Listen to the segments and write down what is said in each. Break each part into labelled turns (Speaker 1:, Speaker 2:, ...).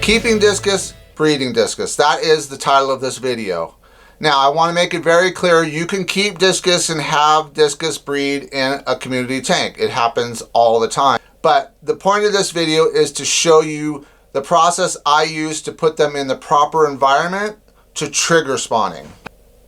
Speaker 1: Keeping discus, breeding discus. That is the title of this video. Now, I want to make it very clear, you can keep discus and have discus breed in a community tank. It happens all the time. But the point of this video is to show you the process I use to put them in the proper environment to trigger spawning.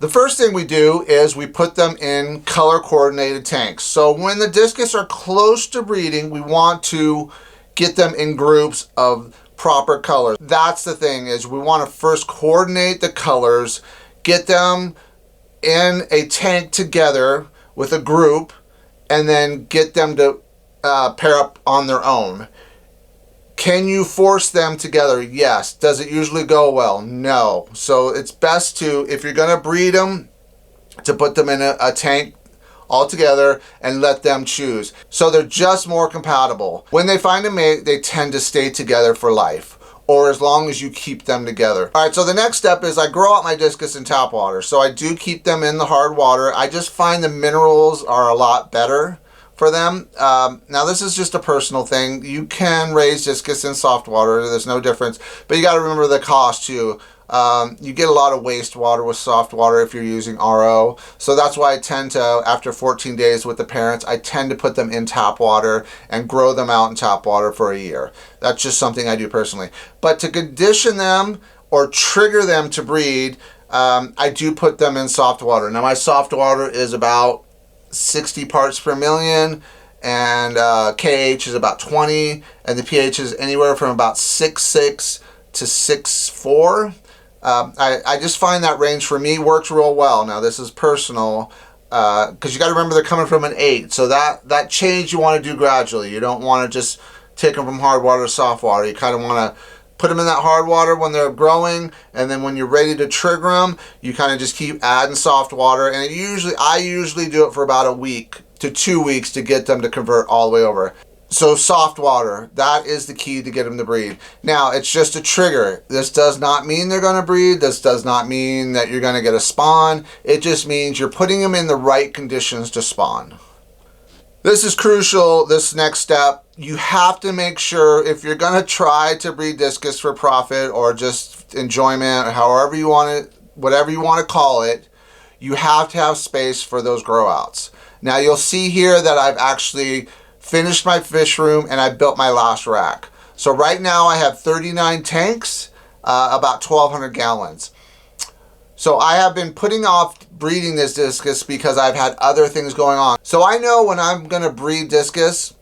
Speaker 1: The first thing we do is we put them in color coordinated tanks. So when the discus are close to breeding, we want to get them in groups of proper colors. That's the thing, is we want to first coordinate the colors, get them in a tank together with a group, and then get them to pair up on their own. Can you force them together? Yes. Does it usually go well? No. So it's best to, if you're going to breed them, to put them in a tank all together and let them choose. So they're just more compatible. When they find a mate, they tend to stay together for life, or as long as you keep them together. All right, so the next step is I grow out my discus in tap water. So I do keep them in the hard water. I just find the minerals are a lot better for them. Now this is just a personal thing. You can raise discus in soft water, there's no difference, but you got to remember the cost too. You get a lot of wastewater with soft water if you're using RO. So that's why I tend to, after 14 days with the parents, I tend to put them in tap water and grow them out in tap water for a year. That's just something I do personally. But to condition them or trigger them to breed, I do put them in soft water. Now my soft water is about 60 parts per million, and KH is about 20, and the pH is anywhere from about 6.6 to 6.4. I just find that range for me works real well. Now this is personal, because you got to remember they're coming from an 8, so that change you want to do gradually. You don't want to just take them from hard water to soft water. You kind of want to put them in that hard water when they're growing, and then when you're ready to trigger them, you kind of just keep adding soft water. And I usually do it for about a week to 2 weeks to get them to convert all the way over. So soft water, that is the key to get them to breed. Now, it's just a trigger. This does not mean they're going to breed. This does not mean that you're going to get a spawn. It just means you're putting them in the right conditions to spawn. This is crucial, this next step. You have to make sure, if you're going to try to breed discus for profit or just enjoyment, or however you want it, whatever you want to call it, you have to have space for those grow outs. Now you'll see here that I've actually finished my fish room and I built my last rack. So right now I have 39 tanks, about 1,200 gallons. So I have been putting off breeding this discus because I've had other things going on. So I know when I'm going to breed discus,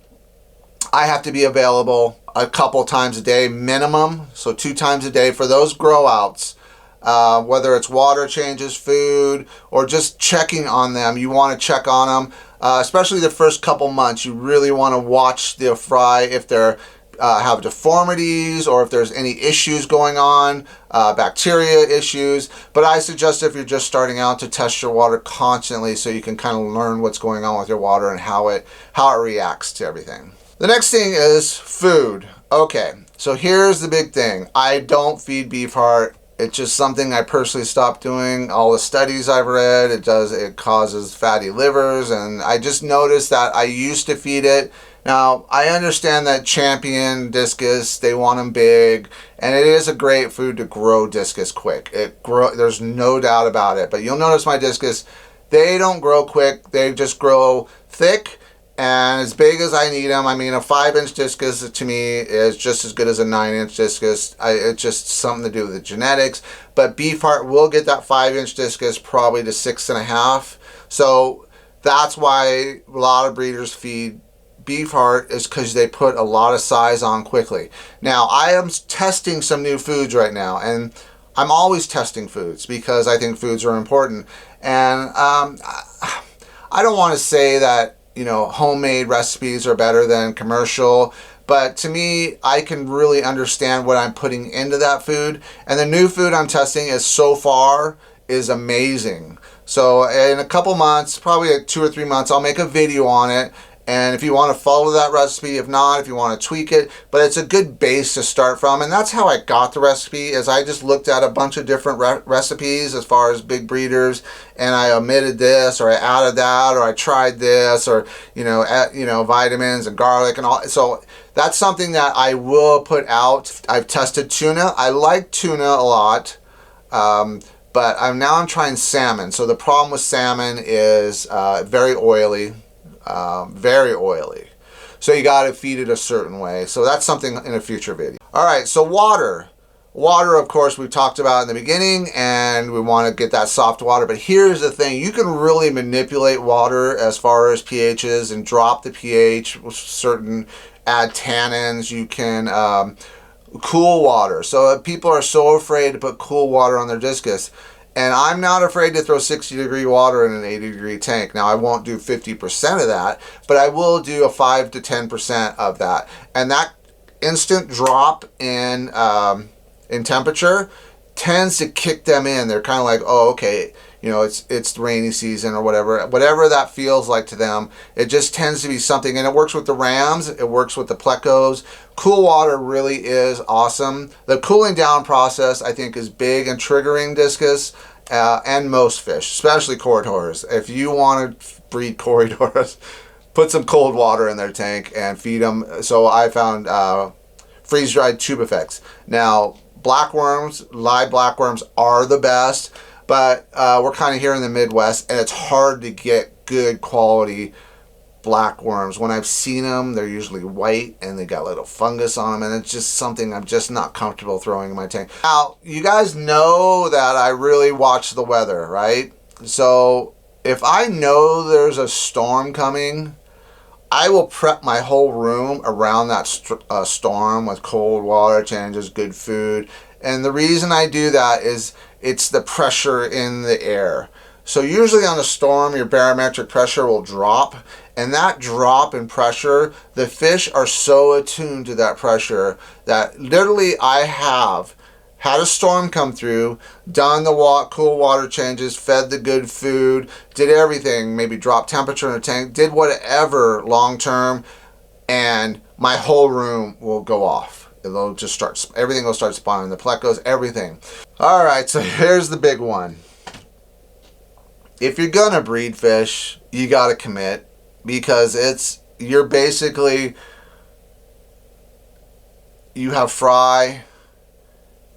Speaker 1: I have to be available a couple times a day minimum, so 2 times a day for those grow outs. Whether it's water changes, food, or just checking on them. You want to check on them, especially the first couple months. You really want to watch the fry if they're have deformities or if there's any issues going on, bacteria issues. But I suggest, if you're just starting out, to test your water constantly so you can kind of learn what's going on with your water and how it reacts to everything. The next thing is food. Okay, so here's the big thing. I don't feed beef heart. It's just something I personally stopped doing. All the studies I've read, it causes fatty livers, and I just noticed that I used to feed it. Now, I understand that champion discus, they want them big, and it is a great food to grow discus quick. There's no doubt about it. But you'll notice my discus, they don't grow quick. They just grow thick and as big as I need them. I mean, a 5-inch discus to me is just as good as a 9-inch discus. It's just something to do with the genetics. But beef heart will get that 5-inch discus probably to 6.5. So that's why a lot of breeders feed beef heart, is because they put a lot of size on quickly. Now, I am testing some new foods right now, and I'm always testing foods because I think foods are important. And I don't want to say that, homemade recipes are better than commercial, but to me, I can really understand what I'm putting into that food. And the new food I'm testing so far is amazing. So in a couple months, probably 2 or 3 months, I'll make a video on it, And if you want to follow that recipe, if not, if you want to tweak it, but it's a good base to start from. And that's how I got the recipe, is I just looked at a bunch of different recipes as far as big breeders, and I omitted this, or I added that, or I tried this, or vitamins and garlic and all. So that's something that I will put out. I've tested tuna. I like tuna a lot. But now I'm trying salmon. So the problem with salmon is very oily. Very oily. So you got to feed it a certain way. So that's something in a future video. All right, so water. Water, of course, we talked about in the beginning, and we want to get that soft water. But here's the thing. You can really manipulate water as far as pHs and drop the pH with certain, add tannins. You can cool water. So people are so afraid to put cool water on their discus. And I'm not afraid to throw 60-degree water in an 80-degree tank. Now, I won't do 50% of that, but I will do a 5 to 10% of that. And that instant drop in temperature tends to kick them in. They're kind of like, oh, okay, it's the rainy season or whatever that feels like to them. It just tends to be something, and it works with the Rams. It works with the plecos. Cool water really is awesome. The cooling down process, I think, is big in triggering discus and most fish, especially corridors. If you want to breed corridors, put some cold water in their tank and feed them. So I found freeze-dried tubifex. Now, blackworms, live blackworms are the best, but we're kind of here in the Midwest, and it's hard to get good quality blackworms. When I've seen them, they're usually white and they got little fungus on them, and it's just something I'm just not comfortable throwing in my tank. Now, you guys know that I really watch the weather, right? So if I know there's a storm coming, I will prep my whole room around that storm with cold water changes, good food. And the reason I do that is it's the pressure in the air. So usually on a storm, your barometric pressure will drop, and that drop in pressure, the fish are so attuned to that pressure that literally I have had a storm come through, done the cool water changes, fed the good food, did everything, maybe dropped temperature in the tank, did whatever long term, and my whole room will go off. It'll just start, everything will start spawning, the plecos, everything. All right, so here's the big one. If you're gonna breed fish, you gotta commit, because you're basically, you have fry,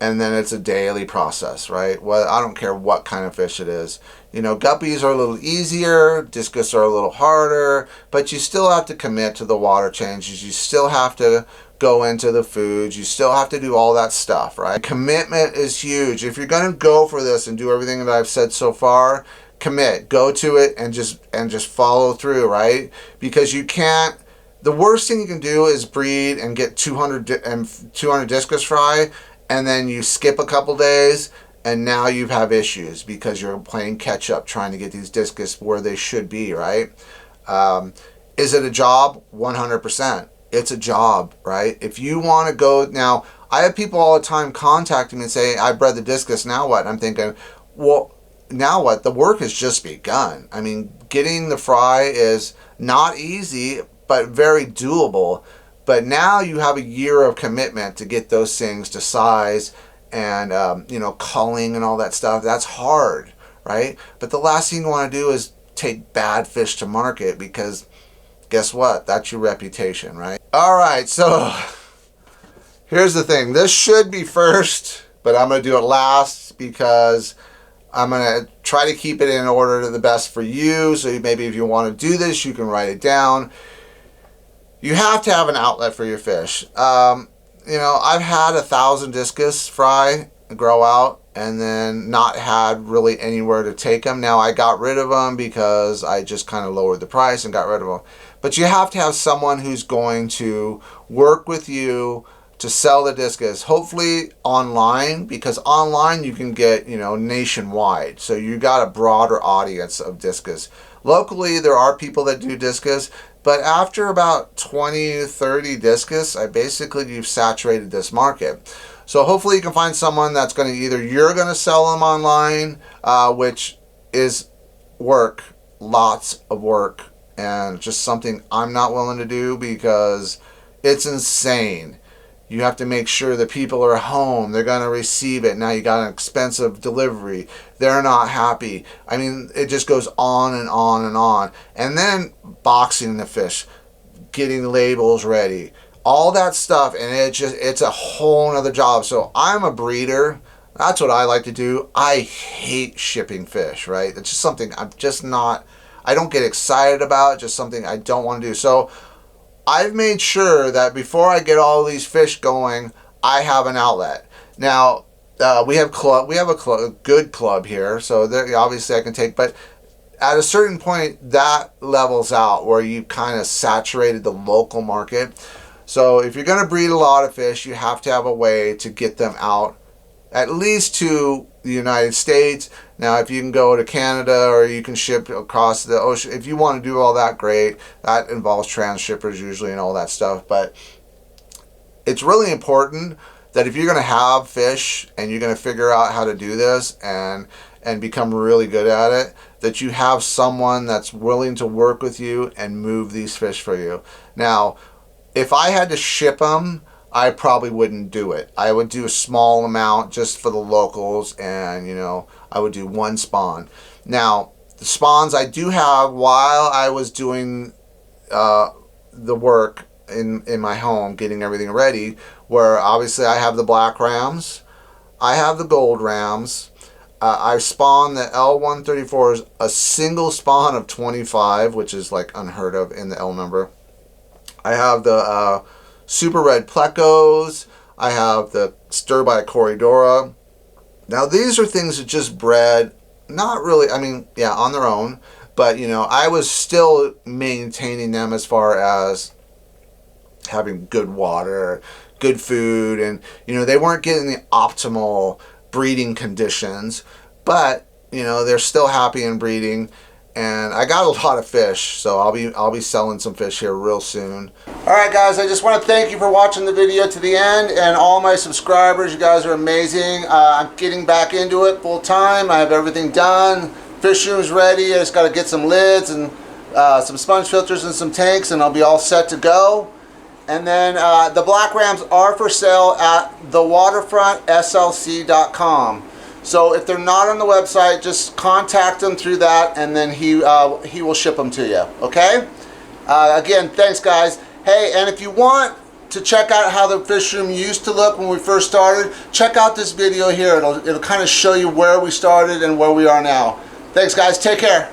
Speaker 1: and then it's a daily process, right? Well, I don't care what kind of fish it is. Guppies are a little easier, discus are a little harder, but you still have to commit to the water changes. You still have to go into the foods. You still have to do all that stuff, right? Commitment is huge. If you're gonna go for this and do everything that I've said so far, commit, go to it, and just follow through, right? Because you can't, the worst thing you can do is breed and get 200 discus fry, and then you skip a couple days, and now you have issues because you're playing catch up trying to get these discus where they should be, right? Is it a job? 100%. It's a job, right? If you want to go, now, I have people all the time contacting me and say, I bred the discus, now what? I'm thinking, well, now what? The work has just begun. I mean, getting the fry is not easy, but very doable. But now you have a year of commitment to get those things to size and, culling and all that stuff. That's hard, right? But the last thing you want to do is take bad fish to market, because guess what? That's your reputation, right? All right, so here's the thing. This should be first, but I'm going to do it last because I'm going to try to keep it in order to the best for you. So maybe if you want to do this, you can write it down. You have to have an outlet for your fish. I've had 1,000 discus fry grow out and then not had really anywhere to take them. Now, I got rid of them because I just kind of lowered the price and got rid of them. But you have to have someone who's going to work with you to sell the discus, hopefully online, because online you can get, nationwide. So you got a broader audience of discus. Locally, there are people that do discus, but after about 20, 30 discus, you've saturated this market. So hopefully you can find someone that's going to you're going to sell them online, which is work, lots of work, and just something I'm not willing to do because it's insane. You have to make sure that people are home. They're going to receive it. Now you got an expensive delivery. They're not happy. I mean, it just goes on and on and on. And then boxing the fish, getting labels ready, all that stuff. And it's a whole nother job. So I'm a breeder. That's what I like to do. I hate shipping fish, right? It's just something I'm just not, I don't get excited about. Just something I don't want to do. So I've made sure that before I get all these fish going, I have an outlet. Now, we have a good club here, so there, obviously I can take, but at a certain point, that levels out where you kind of saturated the local market. So if you're going to breed a lot of fish, you have to have a way to get them out, at least to the United States. Now, if you can go to Canada or you can ship across the ocean, if you want to do all that, great. That involves transshippers usually and all that stuff. But it's really important that if you're going to have fish and you're going to figure out how to do this and become really good at it, that you have someone that's willing to work with you and move these fish for you. Now, if I had to ship them, I probably wouldn't do it. I would do a small amount just for the locals, and you know, I would do one spawn. Now, the spawns I do have while I was doing the work in my home, getting everything ready, where obviously I have the black rams, I have the gold rams, I spawned the L134s, a single spawn of 25, which is like unheard of in the L number. I have the super red plecos. I have the stir by Corridora. Now these are things that just bred, not really, I mean, yeah, on their own, but you know, I was still maintaining them as far as having good water, good food, and you know, they weren't getting the optimal breeding conditions, but you know, they're still happy in breeding. And I got a lot of fish, so I'll be selling some fish here real soon. All right, guys, I just want to thank you for watching the video to the end, and all my subscribers. You guys are amazing. I'm getting back into it full time. I have everything done. Fish room's ready. I just got to get some lids and some sponge filters and some tanks, and I'll be all set to go. And then the black rams are for sale at thewaterfrontslc.com. So if they're not on the website, just contact them through that, and then he will ship them to you. Okay? Again, thanks, guys. Hey, and if you want to check out how the fish room used to look when we first started, check out this video here. It'll kind of show you where we started and where we are now. Thanks, guys. Take care.